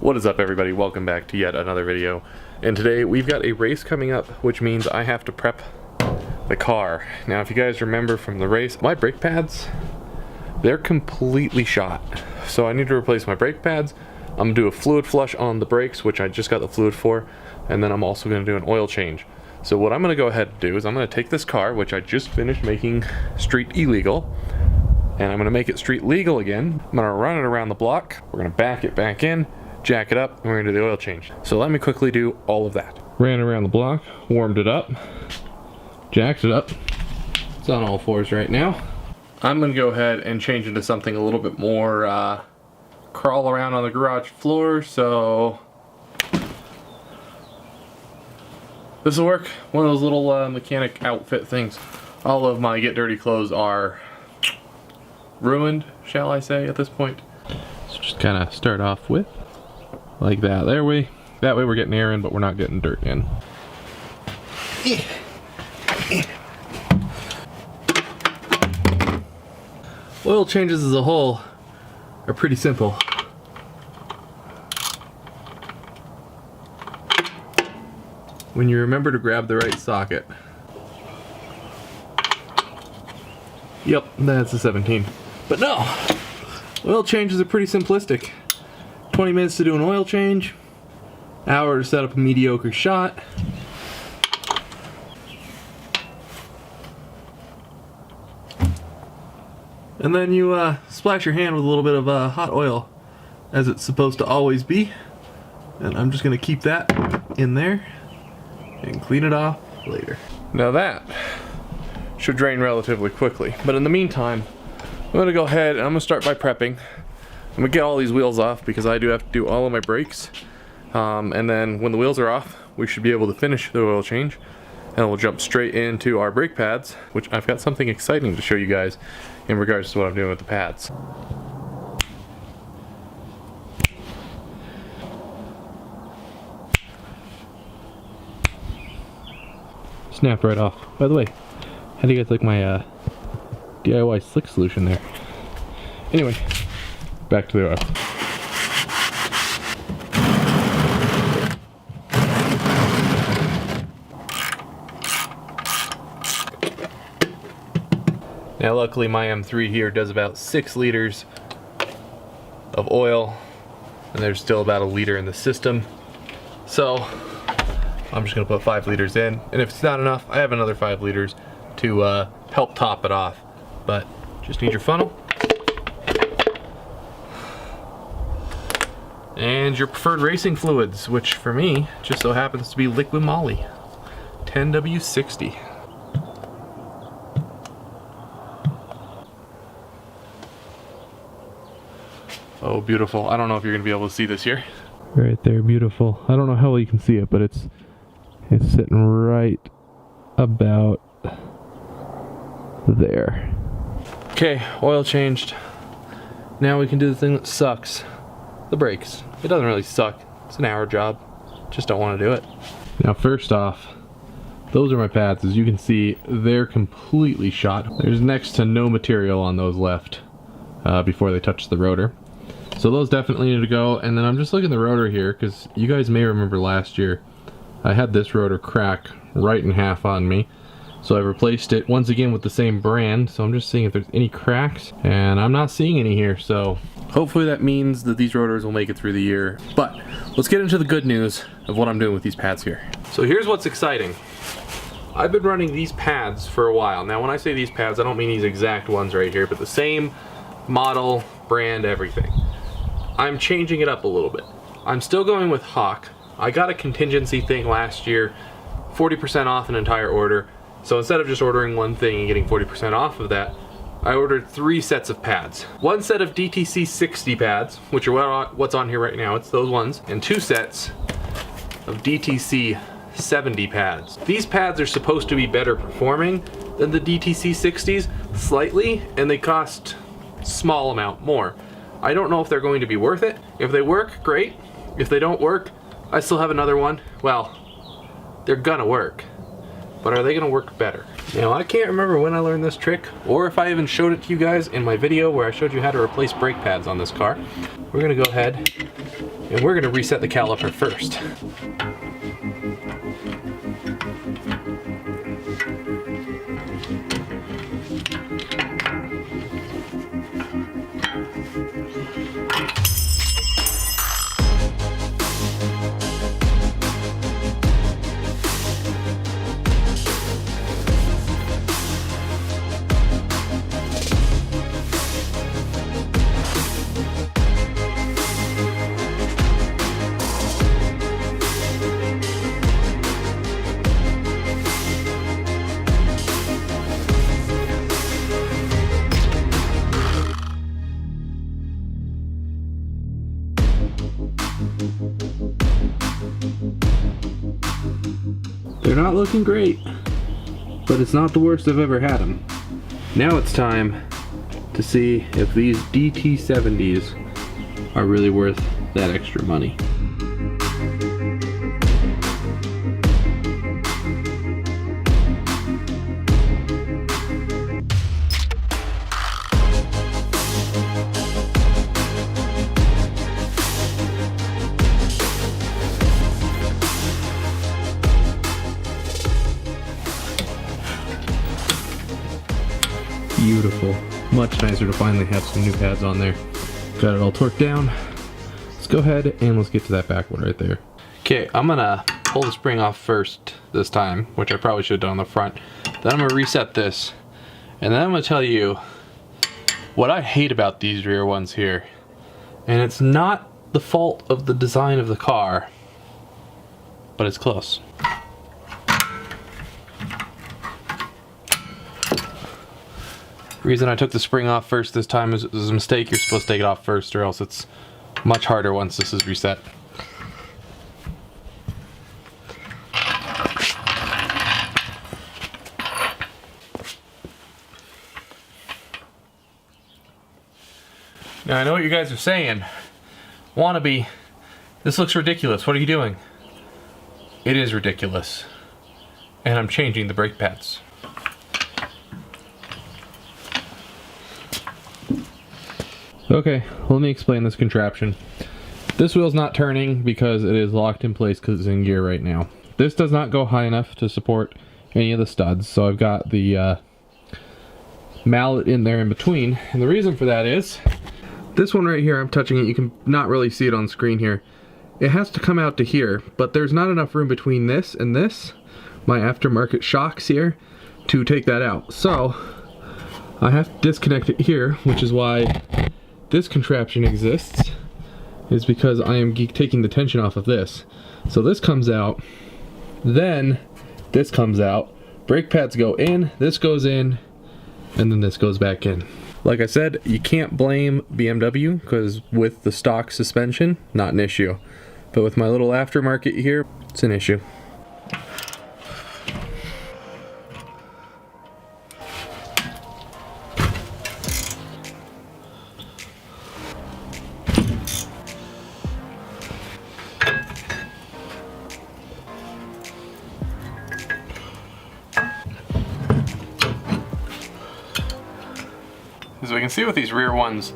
What is up, everybody? Welcome back to yet another video. And today we've got a race coming up, which means I have to prep the car. Now, if you guys remember from the race, my brake pads, they're completely shot. So I need to replace my brake pads. I'm gonna do a fluid flush on the brakes, which I just got the fluid for, and then I'm also gonna do an oil change. So what I'm gonna go ahead and do is I'm gonna take this car, which I just finished making street illegal, and I'm gonna make it street legal again. I'm gonna run it around the block. We're gonna back it back in, jack it up, and we're gonna do the oil change. So let me quickly do all of that. Ran around the block, warmed it up, jacked it up. It's on all fours right now. I'm gonna go ahead and change into something a little bit more crawl around on the garage floor, so this will work. One of those little mechanic outfit things. All of my get dirty clothes are ruined, shall I say, at this point. So just kind of start off with like that. That way we're getting air in, but we're not getting dirt in. Oil changes as a whole are pretty simple. When you remember to grab the right socket. Yep, that's a 17. But no, oil changes are pretty simplistic. 20 minutes to do an oil change, hour to set up a mediocre shot. And then you splash your hand with a little bit of hot oil, as it's supposed to always be. And I'm just gonna keep that in there and clean it off later. Now that should drain relatively quickly, but in the meantime, I'm gonna go ahead and I'm gonna start by prepping. I'm gonna get all these wheels off because I do have to do all of my brakes. And then when the wheels are off, we should be able to finish the oil change. And we'll jump straight into our brake pads, which I've got something exciting to show you guys in regards to what I'm doing with the pads. Snapped right off. By the way, how do you guys like my DIY slick solution there? Anyway, back to the oil. Now luckily my M3 here does about 6 liters of oil, and there's still about a liter in the system. So I'm just gonna put 5 liters in, and if it's not enough, I have another 5 liters to help top it off. But just need your funnel and your preferred racing fluids, which for me just so happens to be liquid moly 10W60. Oh, beautiful. I don't know if you're gonna be able to see this here. Right there, beautiful. I don't know how well you can see it, but it's sitting right about there. Okay, oil changed. Now we can do the thing that sucks. The brakes. It doesn't really suck. It's an hour job. Just don't want to do it. Now first off, those are my pads. As you can see, they're completely shot. There's next to no material on those left before they touch the rotor. So those definitely need to go. And then I'm just looking at the rotor here, because you guys may remember last year I had this rotor crack right in half on me. So I replaced it once again with the same brand. So I'm just seeing if there's any cracks, and I'm not seeing any here. So hopefully that means that these rotors will make it through the year. But let's get into the good news of what I'm doing with these pads here. So here's what's exciting. I've been running these pads for a while. Now when I say these pads, I don't mean these exact ones right here, but the same model, brand, everything. I'm changing it up a little bit. I'm still going with Hawk. I got a contingency thing last year, 40% off an entire order. So instead of just ordering one thing and getting 40% off of that, I ordered 3 sets of pads. One set of DTC 60 pads, which are what's on here right now, it's those ones, and 2 sets of DTC 70 pads. These pads are supposed to be better performing than the DTC 60s, slightly, and they cost a small amount more. I don't know if they're going to be worth it. If they work, great. If they don't work, I still have another one. Well, they're gonna work. But are they gonna work better? Now, I can't remember when I learned this trick, or if I even showed it to you guys in my video where I showed you how to replace brake pads on this car. We're gonna go ahead And we're gonna reset the caliper first. They're not looking great, but it's not the worst I've ever had them. Now it's time to see if these DT70s are really worth that extra money. Beautiful. Much nicer to finally have some new pads on there. Got it all torqued down. Let's go ahead and let's get to that back one right there. Okay, I'm gonna pull the spring off first this time, which I probably should have done on the front. Then I'm gonna reset this, and then I'm gonna tell you what I hate about these rear ones here. And it's not the fault of the design of the car, but it's close. The reason I took the spring off first this time is it was a mistake. You're supposed to take it off first, or else it's much harder once this is reset. Now I know what you guys are saying. Wannabe, this looks ridiculous. What are you doing? It is ridiculous. And I'm changing the brake pads. Okay, let me explain this contraption. This wheel's not turning because it is locked in place because it's in gear right now. This does not go high enough to support any of the studs, so I've got the mallet in there in between. And the reason for that is, this one right here, I'm touching it, you can not really see it on screen here. It has to come out to here, but there's not enough room between this and this, my aftermarket shocks here, to take that out. So, I have to disconnect it here, which is why this contraption exists, is because I am taking the tension off of this. So this comes out, then this comes out, brake pads go in, this goes in, and then this goes back in. Like I said, you can't blame BMW, because with the stock suspension, not an issue. But with my little aftermarket here, it's an issue. As we can see with these rear ones,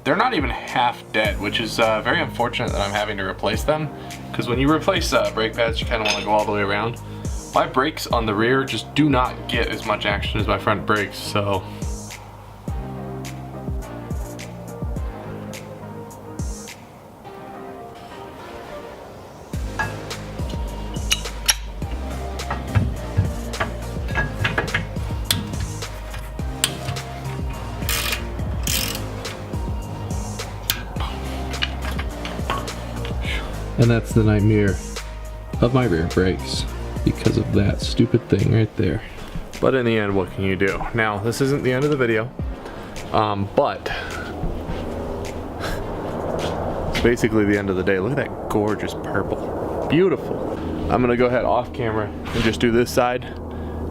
they're not even half dead, which is very unfortunate that I'm having to replace them, because when you replace brake pads, you kind of want to go all the way around. My brakes on the rear just do not get as much action as my front brakes, so and that's the nightmare of my rear brakes because of that stupid thing right there. But in the end, what can you do? Now, this isn't the end of the video, but it's basically the end of the day. Look at that gorgeous purple. Beautiful. I'm gonna go ahead off camera and just do this side,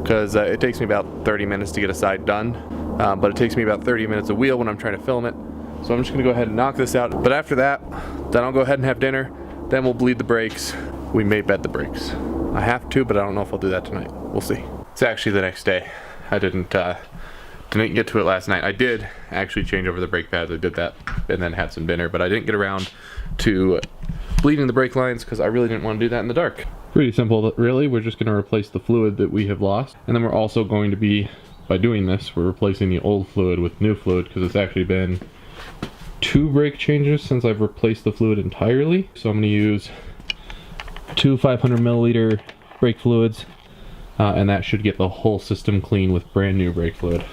because it takes me about 30 minutes to get a side done, but it takes me about 30 minutes a wheel when I'm trying to film it. So I'm just gonna go ahead and knock this out. But after that, then I'll go ahead and have dinner. Then we'll bleed the brakes. We may bed the brakes. I have to, but I don't know if I'll do that tonight. We'll see. It's actually the next day. I didn't get to it last night. I did actually change over the brake pads. I did that and then had some dinner, but I didn't get around to bleeding the brake lines because I really didn't want to do that in the dark. Pretty simple, really. We're just going to replace the fluid that we have lost, and then we're also going to be, by doing this, we're replacing the old fluid with new fluid because it's actually been 2 brake changes since I've replaced the fluid entirely. So I'm going to use 2 500 milliliter brake fluids, and that should get the whole system clean with brand new brake fluid.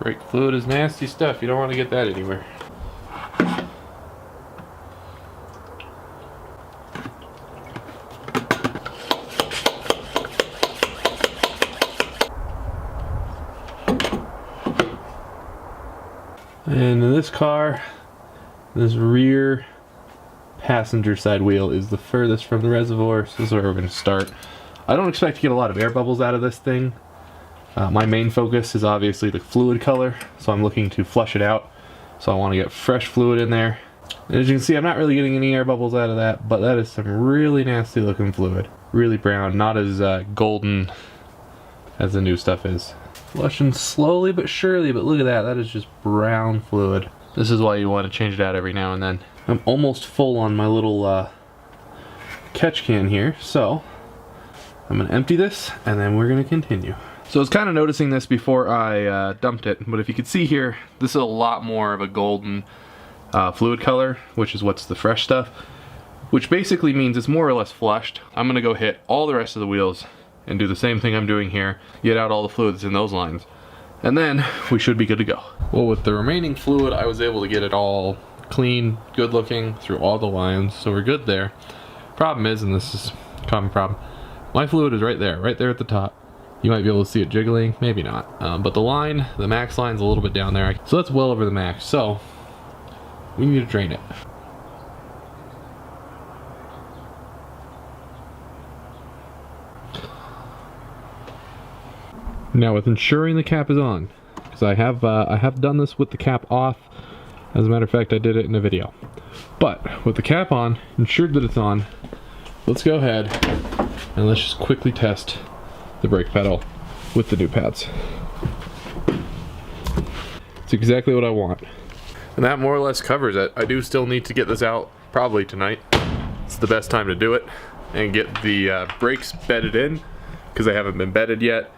Brake fluid is nasty stuff. You don't want to get that anywhere. And in this car, this rear passenger side wheel is the furthest from the reservoir, so this is where we're going to start. I don't expect to get a lot of air bubbles out of this thing. My main focus is obviously the fluid color, so I'm looking to flush it out. So I want to get fresh fluid in there. And as you can see, I'm not really getting any air bubbles out of that, but that is some really nasty looking fluid. Really brown, not as golden as the new stuff is. Flushing slowly but surely, but look at that, that is just brown fluid. This is why you want to change it out every now and then. I'm almost full on my little catch can here, so I'm going to empty this and then we're going to continue. So I was kind of noticing this before I dumped it, but if you can see here, this is a lot more of a golden fluid color, which is what's the fresh stuff, which basically means it's more or less flushed. I'm going to go hit all the rest of the wheels and do the same thing I'm doing here, get out all the fluids in those lines, and then we should be good to go. Well, with the remaining fluid, I was able to get it all clean, good looking through all the lines, so we're good there. Problem is, and this is a common problem, my fluid is right there at the top. You might be able to see it jiggling, maybe not, but the line, the max line's a little bit down there, so that's well over the max, so we need to drain it. Now, with ensuring the cap is on, because I have done this with the cap off. As a matter of fact, I did it in a video. But with the cap on, ensured that it's on, let's go ahead and let's just quickly test the brake pedal with the new pads. It's exactly what I want. And that more or less covers it. I do still need to get this out probably tonight. It's the best time to do it and get the brakes bedded in because they haven't been bedded yet.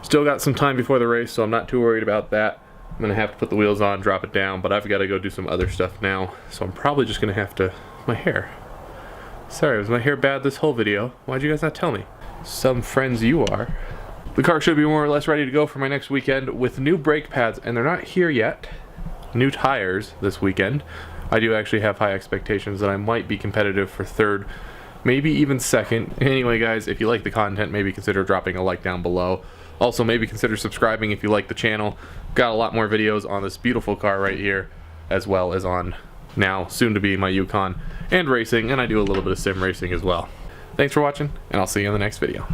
Still got some time before the race, so I'm not too worried about that. I'm gonna have to put the wheels on, drop it down, but I've got to go do some other stuff now, so I'm probably just gonna have to... My hair. Sorry, was my hair bad this whole video? Why'd you guys not tell me? Some friends you are. The car should be more or less ready to go for my next weekend with new brake pads, and they're not here yet. New tires this weekend. I do actually have high expectations that I might be competitive for third, maybe even second. Anyway, guys, if you like the content, maybe consider dropping a like down below. Also, maybe consider subscribing if you like the channel. Got a lot more videos on this beautiful car right here, as well as on now soon to be my Yukon and racing, and I do a little bit of sim racing as well. Thanks for watching, and I'll see you in the next video.